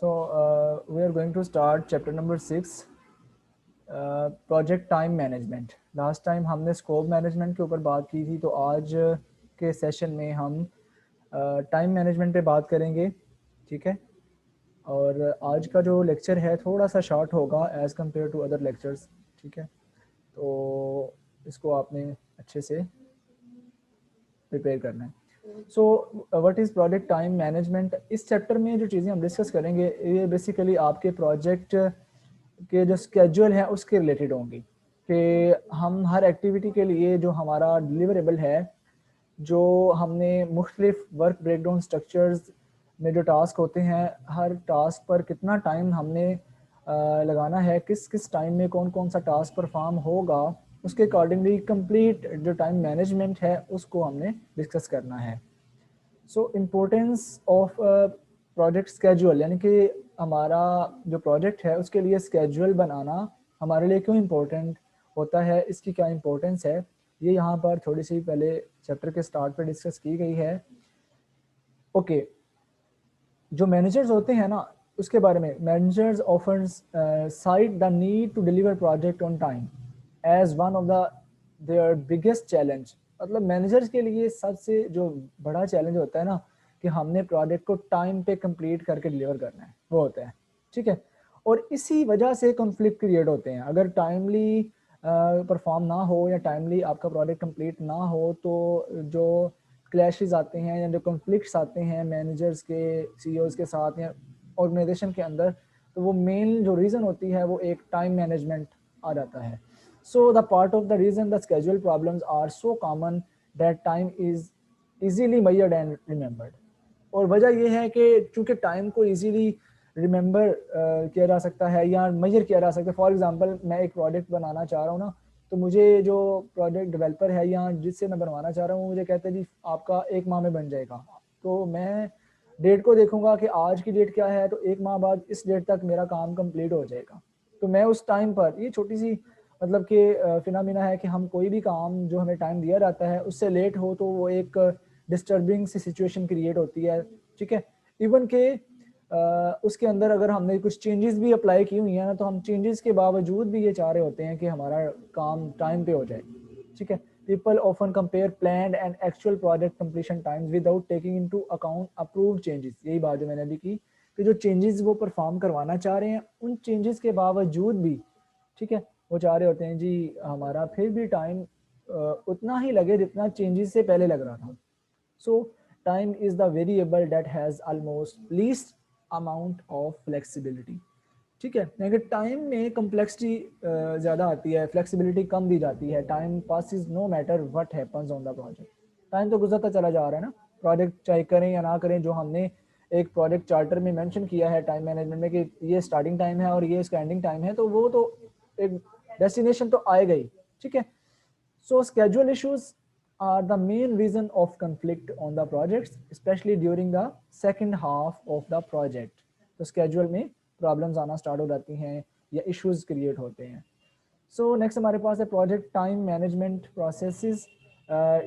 So we are going to start chapter number 6, project time management. Last time हमने scope management के ऊपर बात की थी, तो आज के सेशन में हम टाइम मैनेजमेंट पे बात करेंगे। ठीक है, और आज का जो लेक्चर है थोड़ा सा शॉर्ट होगा as compare to other lectures. ठीक है, तो इसको आपने अच्छे से प्रिपेयर करना है। So what is project time management. इस चैप्टर में जो चीज़ें हम डिस्कस करेंगे ये बेसिकली आपके प्रोजेक्ट के जो स्केड्यूल है उसके रिलेटेड होंगी, कि हम हर एक्टिविटी के लिए जो हमारा डिलीवरेबल है, जो हमने मुख्तलिफ वर्क ब्रेकडाउन स्ट्रक्चर्स में जो टास्क होते हैं, हर टास्क पर कितना टाइम हमने लगाना है, किस किस टाइम में कौन कौन सा टास्क परफॉर्म होगा, उसके अकॉर्डिंगली कंप्लीट जो टाइम मैनेजमेंट है उसको हमने डिस्कस करना है। सो इम्पोर्टेंस ऑफ प्रोजेक्ट स्केड्यूल, यानी कि हमारा जो प्रोजेक्ट है उसके लिए स्केड्यूल बनाना हमारे लिए क्यों इम्पोर्टेंट होता है, इसकी क्या इम्पोर्टेंस है, ये यहाँ पर थोड़ी सी पहले चैप्टर के स्टार्ट पे डिस्कस की गई है। ओके, जो मैनेजर्स होते हैं ना उसके बारे में, managers often cite the need to deliver project on time as one of the their biggest challenge. मतलब मैनेजर्स के लिए सबसे जो बड़ा चैलेंज होता है ना, कि हमने प्रोजेक्ट को टाइम पे कंप्लीट करके डिलीवर करना है, वो होता है। ठीक है, और इसी वजह से कॉन्फ्लिक्ट क्रिएट होते हैं। अगर टाइमली परफॉर्म ना हो या टाइमली आपका प्रोजेक्ट कंप्लीट ना हो, तो जो क्लैशेस आते हैं या जो कॉन्फ्लिक्ट्स आते हैं मैनेजर्स के, सीईओज के साथ या ऑर्गेनाइजेशन के अंदर, तो वो मेन जो रीज़न होती है वो एक टाइम मैनेजमेंट आ जाता है। So the part of the reason the schedule problems are so common that time is easily measured and remembered. और वजह यह है कि चूँकि टाइम को इजीली रिमेंबर किया जा सकता है या मेजर किया जा सकता है। फॉर एग्जांपल, मैं एक प्रोजेक्ट बनाना चाह रहा हूँ ना, तो मुझे जो प्रोजेक्ट डेवलपर है या जिससे मैं बनवाना चाह रहा हूँ, मुझे कहते हैं जी आपका 1 माह में बन जाएगा। तो मैं डेट को देखूंगा कि आज की डेट क्या है, तो 1 माह बाद इस डेट तक मेरा काम कंप्लीट हो जाएगा। तो मैं उस टाइम पर, ये छोटी सी मतलब कि फिनोमिना है कि हम कोई भी काम जो हमें टाइम दिया जाता है उससे लेट हो तो वो एक डिस्टर्बिंग सी सिचुएशन क्रिएट होती है। ठीक है, इवन के उसके अंदर अगर हमने कुछ चेंजेस भी अप्लाई की हुई हैं ना, तो हम चेंजेस के बावजूद भी ये चाह रहे होते हैं कि हमारा काम टाइम पे हो जाए। ठीक है, people often compare planned and actual project completion times without taking into account approved changes. यही बात जो मैंने अभी की, कि जो चेंजेस वो परफॉर्म करवाना चाह रहे हैं उन चेंजेस के बावजूद भी, ठीक है, वो चाह रहे होते हैं जी हमारा फिर भी टाइम उतना ही लगे जितना चेंजेस से पहले लग रहा था। So time is the variable that has almost least amount of flexibility. ठीक है, यानी कि टाइम में कम्प्लेक्सिटी ज़्यादा आती है, फ्लेक्सिबिलिटी कम दी जाती है। Time passes no matter what happens on the project. Time तो गुजरता चला जा रहा है ना, प्रोजेक्ट चाहे करें या ना करें। जो हमने एक प्रोजेक्ट चार्टर में मेंशन किया है टाइम मैनेजमेंट में, कि ये स्टार्टिंग टाइम है और ये इसका एंडिंग टाइम है, तो वो तो एक डेस्टिनेशन तो आएगा ही। ठीक है, so schedule issues are the main reason of conflict on the projects, especially during the second half of the project. तो schedule में problems आना start हो जाती हैं या issues create होते हैं। So next हमारे पास है project time management processes।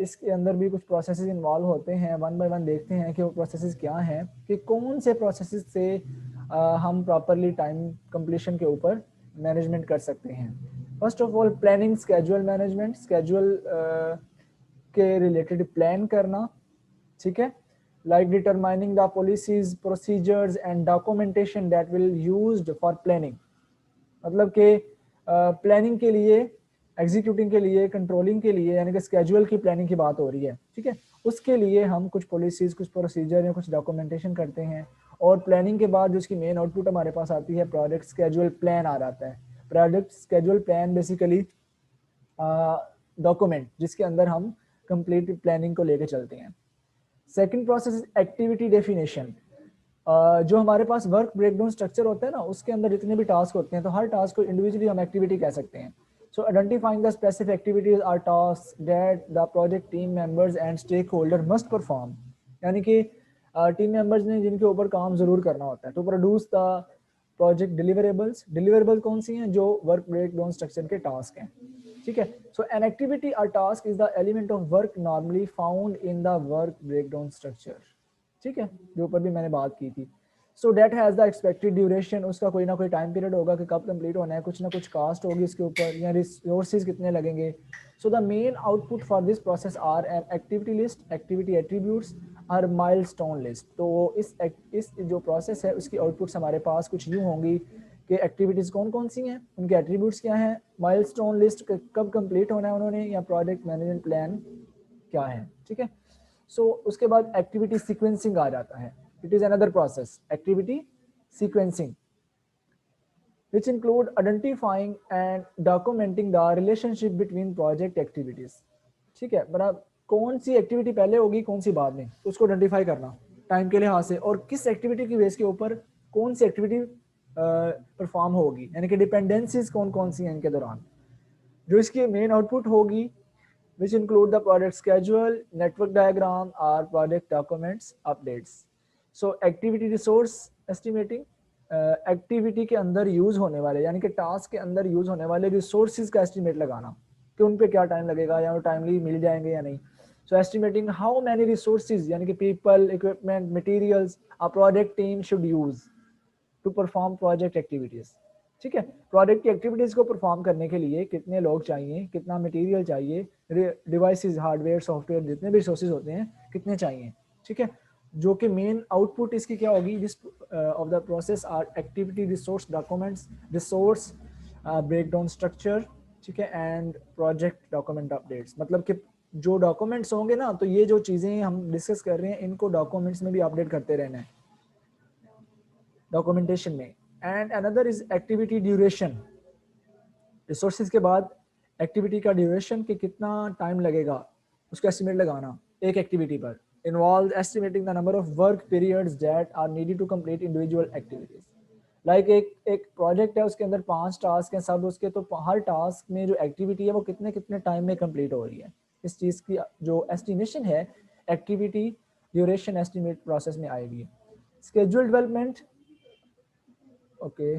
इसके अंदर भी कुछ processes involve होते हैं। वन बाय वन देखते हैं कि वो processes क्या हैं, कि कौन से processes से हम properly time completion के ऊपर management कर सकते हैं। First of all planning schedule management, schedule के रिलेटेड प्लान करना। ठीक है, like determining the policies, procedures and documentation that will used for planning. मतलब कि प्लानिंग के लिए, एग्जीक्यूटिंग के लिए, कंट्रोलिंग के लिए, यानी कि स्केड्यूल की प्लानिंग की बात हो रही है। ठीक है, उसके लिए हम कुछ पॉलिसीज, कुछ प्रोसीजर या कुछ डॉक्यूमेंटेशन करते हैं। और प्लानिंग के बाद जो उसकी मेन आउटपुट हमारे पास आती है, प्रोजेक्ट स्केड्यूल प्लान आ जाता है। Project schedule plan basically document जिसके अंदर हम कंप्लीट प्लानिंग को लेकर चलते हैं। Second process is activity definition. जो हमारे पास वर्क ब्रेकडाउन स्ट्रक्चर होता है ना, उसके अंदर जितने भी टास्क होते हैं, तो हर टास्क को इंडिविजुअली हम एक्टिविटी कह सकते हैं। So identifying the specific activities are task that the project team members and stakeholder must perform. यानी कि टीम मेंबर्स ने जिनके ऊपर काम जरूर करना होता है, to produce the project deliverables. Deliverable कौन सी हैं? जो वर्क ब्रेकडाउन स्ट्रक्चर के टास्क हैं। ठीक है, सो एन एक्टिविटी और task is the element of work normally found in the work breakdown structure. ठीक है, जो ऊपर भी मैंने बात की थी। So that has the expected duration, उसका कोई ना कोई टाइम पीरियड होगा कि कब कंप्लीट होना है, कुछ ना कुछ कास्ट होगी इसके ऊपर या रिसोर्सेज कितने लगेंगे. So the main output for this process are an activity list, activity attributes और माइलस्टोन लिस्ट. तो इस जो प्रोसेस है उसकी आउटपुट्स हमारे पास कुछ यूँ होंगी कि एक्टिविटीज़ कौन कौन सी हैं, उनके एट्रीब्यूट्स क्या हैं, माइलस्टोन लिस्ट कब कंप्लीट होना है उन्होंने, या प्रोजेक्ट मैनेजमेंट प्लान क्या है. ठीक है. सो उसके बाद एक्टिविटी सीक्वेंसिंग आ जाता है. It is another process, activity sequencing, which include identifying and documenting the relationship between project activities. ठीक है. बड़ा कौन सी एक्टिविटी पहले होगी कौन सी बाद में, उसको आइडेंटिफाई करना टाइम के लिहाज से, और किस एक्टिविटी की बेस के ऊपर कौन सी एक्टिविटी परफॉर्म होगी, यानी कि डिपेंडेंसीज कौन कौन सी हैं इनके दौरान. जो इसकी मेन आउटपुट होगी which include the project schedule, network diagram or project documents updates. So activity resource estimating, activity के अंदर यूज होने वाले यानी कि टास्क के अंदर यूज होने वाले रिसोर्सेज का एस्टिमेट लगाना कि उन पे क्या टाइम लगेगा या वो टाइमली मिल जाएंगे या नहीं. So estimating how many resources यानी कि people, equipment, materials a project team should use to perform project activities. ठीक है. प्रोजेक्ट की एक्टिविटीज को परफॉर्म करने के लिए कितने लोग चाहिए, कितना मटेरियल चाहिए, डिवाइसेस, हार्डवेयर, सॉफ्टवेयर, जितने भी रिसोर्सेज होते हैं कितने चाहिए. ठीक है. जो कि मेन आउटपुट इसकी क्या होगी, this of the process are activity resource documents, resource breakdown structure. ठीक है. एंड प्रोजेक्ट डॉक्यूमेंट अपडेट्स, मतलब कि जो डॉक्यूमेंट्स होंगे ना, तो ये जो चीज़ें हम डिस्कस कर रहे हैं इनको डॉक्यूमेंट्स में भी अपडेट करते रहना है डॉक्यूमेंटेशन में. And another is activity duration. Resources के बाद एक्टिविटी का ड्यूरेशन कि कितना टाइम लगेगा उसका एस्टिमेट लगाना एक एक्टिविटी पर. Involve estimating the number of work periods that are needed to complete individual activities. Like एक प्रोजेक्ट है उसके अंदर 5 टास्क हैं सब उसके, तो हर टास्क में जो एक्टिविटी है वो कितने कितने टाइम में कंप्लीट हो रही है, इस चीज़ की जो एस्टिमेशन है एक्टिविटी ड्यूरेशन एस्टिमेट प्रोसेस में आएगी. Schedule development. ओके.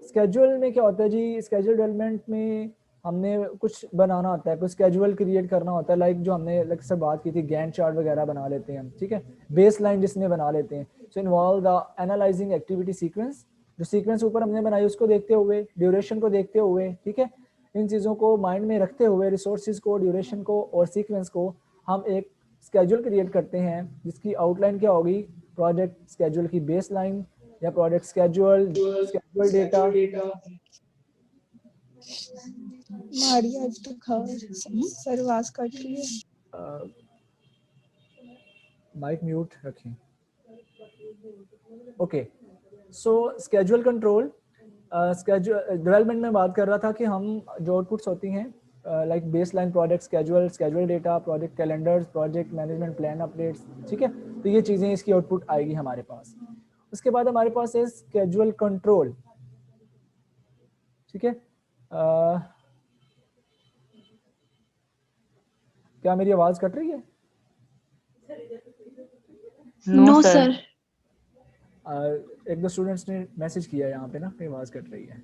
स्केड्यूल में क्या होता है जी, स्केड्यूल डेवलपमेंट में हमने कुछ बनाना होता है, कुछ स्केड्यूल क्रिएट करना होता है. लाइक जो हमने लाइक से बात की थी, गैंट चार्ट वगैरह बना लेते हैं हम. ठीक है. बेस लाइन जिसमें बना लेते हैं. So involve the analysing activity sequence, जो सीक्वेंस ऊपर हमने बनाई उसको देखते हुए, ड्यूरेशन को देखते हुए. ठीक है. इन चीज़ों को माइंड में रखते हुए, रिसोर्सेज को, ड्यूरेशन को और सीक्वेंस को, हम एक स्केड्यूल क्रिएट करते हैं जिसकी आउटलाइन क्या होगी, प्रोजेक्ट स्केड्यूल की बेस लाइन या project schedule, schedule data. Maria आज तो खा सर आवाज कट रही है. माइक म्यूट रखें. ओके. सो स्केड्यूल कंट्रोल, स्केड्यूल डेवलपमेंट में बात कर रहा था कि हम जो आउटपुट्स होती हैं like base line, project schedule, schedule data, project calendars, project management plan updates. ठीक है. तो ये चीज़ें इसकी आउटपुट आएगी हमारे पास. उसके बाद हमारे पास है स्केड्यूल कंट्रोल. ठीक है. क्या मेरी आवाज़ कट रही है? No sir. एक दो स्टूडेंट्स ने मैसेज किया यहाँ पे ना कि आवाज़ कट रही है.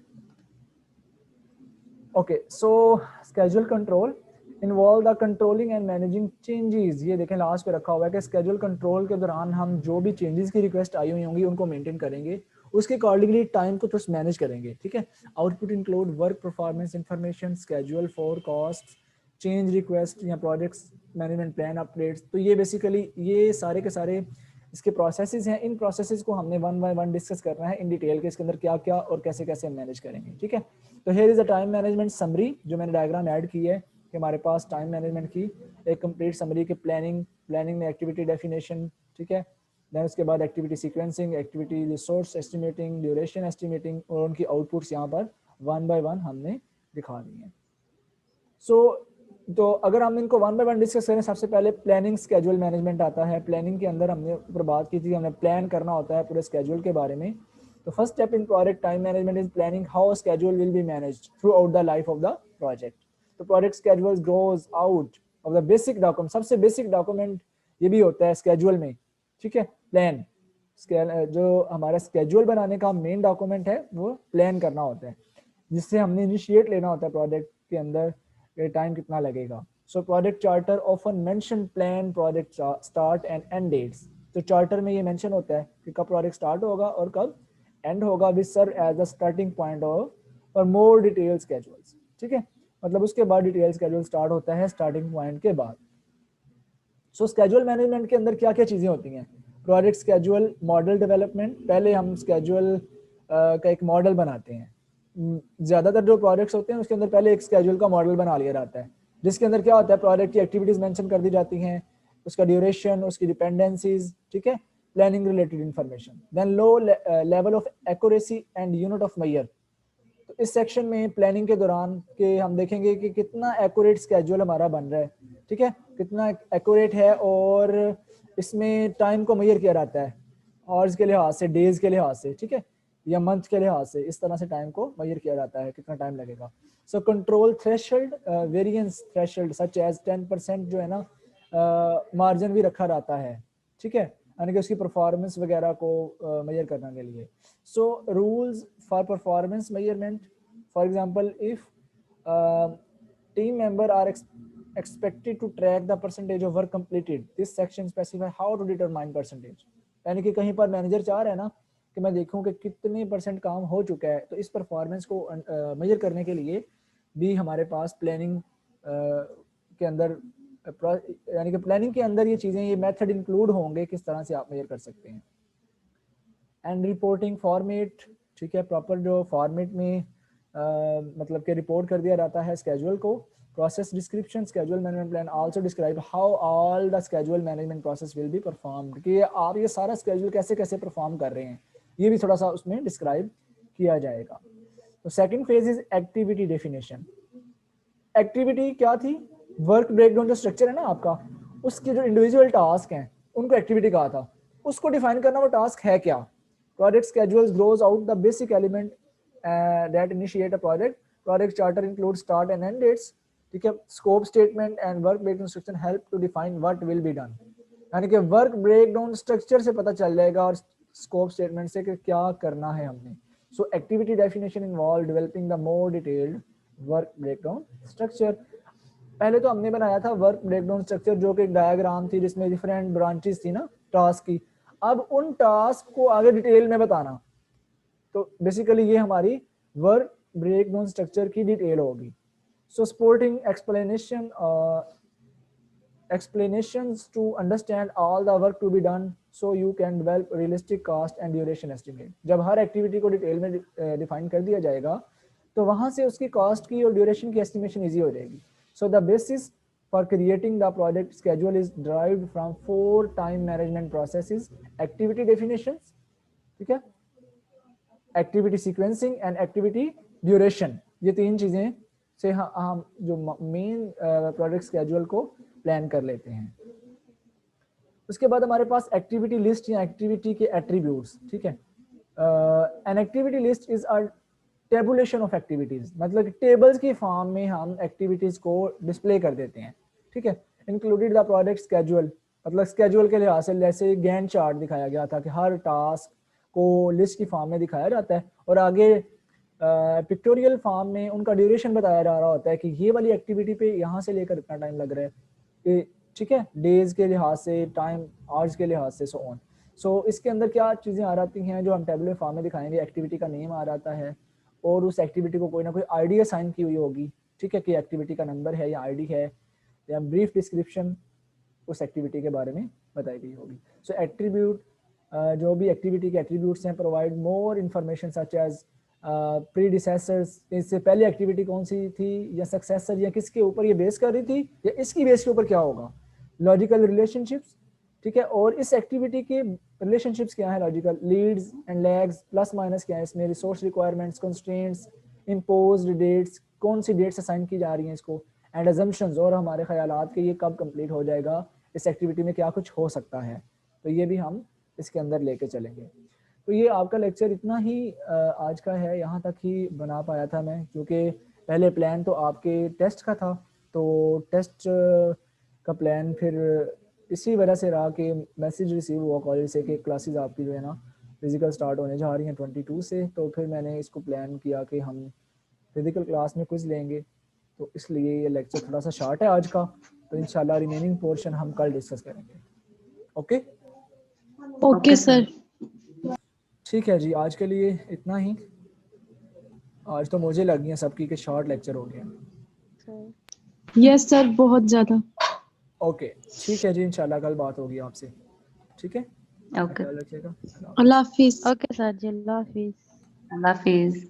Okay. So schedule control involve the controlling and managing changes. ये देखें लास्ट पे रखा हुआ है कि स्केड्यूल कंट्रोल के दौरान हम जो भी चेंजेस की रिक्वेस्ट आई हुई होंगी उनको मेंटेन करेंगे, उसके अकॉर्डिंगली टाइम को थोड़ा मैनेज करेंगे. ठीक है. Output include work performance information, schedule for cost, change request या प्रोजेक्ट्स मैनेजमेंट प्लान अपडेट्स. तो ये बेसिकली ये सारे के सारे इसके प्रोसेसेस हैं. इन प्रोसेसेस को हमने वन बाय वन डिस्कस करना है इन डिटेल के, इसके अंदर क्या क्या और कैसे कैसे मैनेज करेंगे. ठीक है. तो here is a time management summary, जो मैंने डायग्राम ऐड की है कि हमारे पास टाइम मैनेजमेंट की एक कंप्लीट समरी के प्लानिंग में एक्टिविटी डेफिनेशन. ठीक है. देन उसके बाद activity sequencing, activity resource estimating, duration estimating और उनकी आउटपुट्स यहाँ पर वन बाय वन हमने दिखा दी हैं. सो तो अगर हम इनको वन बाय वन डिस्कस करें, सबसे पहले प्लानिंग स्केड्यूल मैनेजमेंट आता है. प्लानिंग के अंदर हमने ऊपर बात की थी, हमें प्लान करना होता है पूरे स्केड्यूल के बारे में. तो first step in project time management is planning how schedule will be managed throughout the life of the project. तो project schedule goes out of the basic document. सबसे बेसिक डॉक्यूमेंट ये भी होता है स्केड्यूल में. ठीक है. Plan, जो हमारा स्केड्यूल बनाने का मेन डॉक्यूमेंट है वो प्लान करना होता है, जिससे हमने इनिशिएट लेना होता है प्रोजेक्ट के अंदर टाइम कितना लगेगा. So project charter often mention plan, project start and end dates. तो चार्टर में ये मेंशन होता है कि कब प्रोजेक्ट स्टार्ट होगा और कब एंड होगा, which serve as the starting point और मोर डिटेल स्केड्यूल्स। ठीक है, मतलब उसके बाद डिटेल स्केड्यूल स्टार्ट होता है स्टार्टिंग पॉइंट के बाद। सो स्केड्यूल मैनेजमेंट के अंदर क्या क्या चीज़ें होती हैं? Project schedule, model development. पहले हम स्केड्यूल का एक मॉडल बनाते हैं। ज़्यादातर जो प्रोजेक्ट्स होते हैं उसके अंदर पहले एक स्केड्यूल का मॉडल बना लिया जाता है, जिसके अंदर क्या होता है, प्रोजेक्ट की एक्टिविटीज़ मेंशन कर दी जाती हैं, उसका ड्यूरेशन, उसकी डिपेंडेंसीज, ठीक है, planning related information. Then low level of accuracy and unit of measure. तो इस सेक्शन में प्लानिंग के दौरान के हम देखेंगे कि कितना एक्यूरेट स्केड्यूल हमारा बन रहा है, ठीक है, कितना एक्यूरेट है, और इसमें टाइम को मेजर किया जाता है आवर्स के लिहाज से, डेज के लिहाज से, ठीक है, या मंथ के लिहाज से, इस तरह से टाइम को मेजर किया जाता है, कितना टाइम लगेगा। So control threshold, variance threshold such as 10% जो है ना, मार्जिन भी रखा जाता है, ठीक है, यानी कि उसकी परफॉर्मेंस वगैरह को मेजर करने के लिए। So rules for performance measurement, for example if team member are expected to track the percentage of work completed, this section specify how to determine percentage। यानी कि कहीं पर मैनेजर चाह रहा है ना कि मैं देखूं कि कितने % काम हो चुका है, तो इस परफॉर्मेंस को मेजर करने के लिए भी हमारे पास प्लानिंग के अंदर, यानी कि प्लानिंग के अंदर ये चीज़ें, ये मेथड इंक्लूड होंगे, किस तरह से आप मेजर कर सकते हैं। एंड रिपोर्टिंग फॉर्मेट, ठीक है, प्रॉपर जो फॉर्मेट में मतलब कि रिपोर्ट कर दिया जाता है स्केड्यूल को। Process description, schedule management plan also describe how all the schedule management process will be performed, कि आप ये सारा स्केड्यूल कैसे कैसे परफॉर्म कर रहे हैं, ये भी थोड़ा सा उसमें डिस्क्राइब किया जाएगा। तो second phase is activity definition. Activity क्या थी? वर्क ब्रेकडाउन जो स्ट्रक्चर है ना आपका, उसके जो इंडिविजुअल टास्क हैं उनको एक्टिविटी कहा था, उसको डिफाइन करना, वो टास्क है क्या। Project schedules grows out the basic element that initiate a project. Project charter include start and end dates, ठीक है। Scope statement and work breakdown structure help to define what will be done, यानी कि work breakdown structure से पता चल जाएगा और scope statement से कि क्या करना है हमने। सो activity definition involve developing the more detailed work breakdown structure. पहले तो हमने बनाया था वर्क ब्रेकडाउन स्ट्रक्चर, जो कि एक डायग्राम थी जिसमें डिफरेंट ब्रांचेस थी ना टास्क की। अब उन टास्क को आगे डिटेल में बताना, तो बेसिकली ये हमारी वर्क ब्रेकडाउन स्ट्रक्चर की डिटेल होगी। So supporting explanation, explanations to understand all the work to be done so you can develop realistic cost and duration estimate। जब हर एक्टिविटी को डिटेल में डिफाइन कर दिया जाएगा तो वहां से उसकी कॉस्ट की और ड्यूरेशन की एस्टिमेशन इजी हो जाएगी। So the basis for creating the project schedule is derived from 4 time management processes: activity definitions, ठीक है, activity sequencing and activity duration. ये 3 चीजें से हम जो मेन प्रोजेक्ट स्केड्यूल को प्लान कर लेते हैं। उसके बाद हमारे पास एक्टिविटी लिस्ट या एक्टिविटी के एट्रीब्यूट्स, ठीक है। N activity list is a tabulation of activities, मतलब कि टेबल्स की फॉर्म में हम एक्टिविटीज को डिस्प्ले कर देते हैं, ठीक है। इंक्लूडेड द प्रोजेक्ट स्केड्यूल, मतलब स्केड्यूल के लिहाज से जैसे गैंट चार्ट दिखाया गया था कि हर टास्क को लिस्ट की फॉर्म में दिखाया जाता है और आगे पिक्टोरियल फॉर्म में उनका ड्यूरेशन बताया जा रहा होता है कि ये वाली एक्टिविटी पे यहाँ से लेकर इतना टाइम लग रहा है, ठीक है, डेज के लिहाज से, टाइम आवर्स के लिहाज से, सो ऑन। सो इसके अंदर क्या चीज़ें आ जाती हैं जो हम टेबुलर फॉर्म में दिखाएंगे, एक्टिविटी का नेम आ जाता है और उस एक्टिविटी को कोई ना कोई आईडी असाइन की हुई होगी, ठीक है, कि एक्टिविटी का नंबर है या आईडी है, या ब्रीफ डिस्क्रिप्शन उस एक्टिविटी के बारे में बताई गई होगी। सो एट्रीब्यूट, जो भी एक्टिविटी के एट्रीब्यूट्स हैं, provide more information such as predecessors, इससे पहले एक्टिविटी कौन सी थी, या सक्सेसर, या किसके ऊपर ये बेस कर रही थी, या इसकी बेस के ऊपर क्या होगा। लॉजिकल रिलेशनशिप्स, ठीक है, और इस एक्टिविटी के रिलेशनशिप्स क्या है, logical leads and lags, plus minus क्या है इसमें, resource requirements, constraints, imposed dates, कौन सी डेट्स असाइन की जा रही हैं इसको, एंड अजम्पशंस, और हमारे ख्यालात के ये कब कंप्लीट हो जाएगा, इस एक्टिविटी में क्या कुछ हो सकता है, तो ये भी हम इसके अंदर लेके चलेंगे। तो ये आपका लेक्चर इतना ही आज का है, यहाँ तक ही बना पाया था मैं, क्योंकि पहले प्लान तो आपके टेस्ट का था, तो टेस्ट का प्लान फिर इसी वजह से रहा कि मैसेज रिसीव हुआ कॉलेज से कि क्लासेस आपकी जो है ना फिजिकल स्टार्ट होने जा रही हैं 22 से, तो फिर मैंने इसको प्लान किया कि हम फिजिकल क्लास में क्विज लेंगे, तो इसलिए ये लेक्चर थोड़ा सा शॉर्ट है आज का। तो इंशाल्लाह रिमेनिंग पोर्शन हम कल डिस्कस करेंगे। ओके। Okay sir. ठीक है जी, आज के लिए इतना ही। आज तो मुझे लगी है सबकी के शॉर्ट लेक्चर हो गया। यस सर, बहुत ज्यादा। ओके, ठीक है जी, इंशाल्लाह कल बात होगी आपसे। ठीक है, ओके ख्याल रखिएगा। अल्लाह हाफिज। ओके सर जी, अल्लाह हाफिज। अल्लाह हाफिज।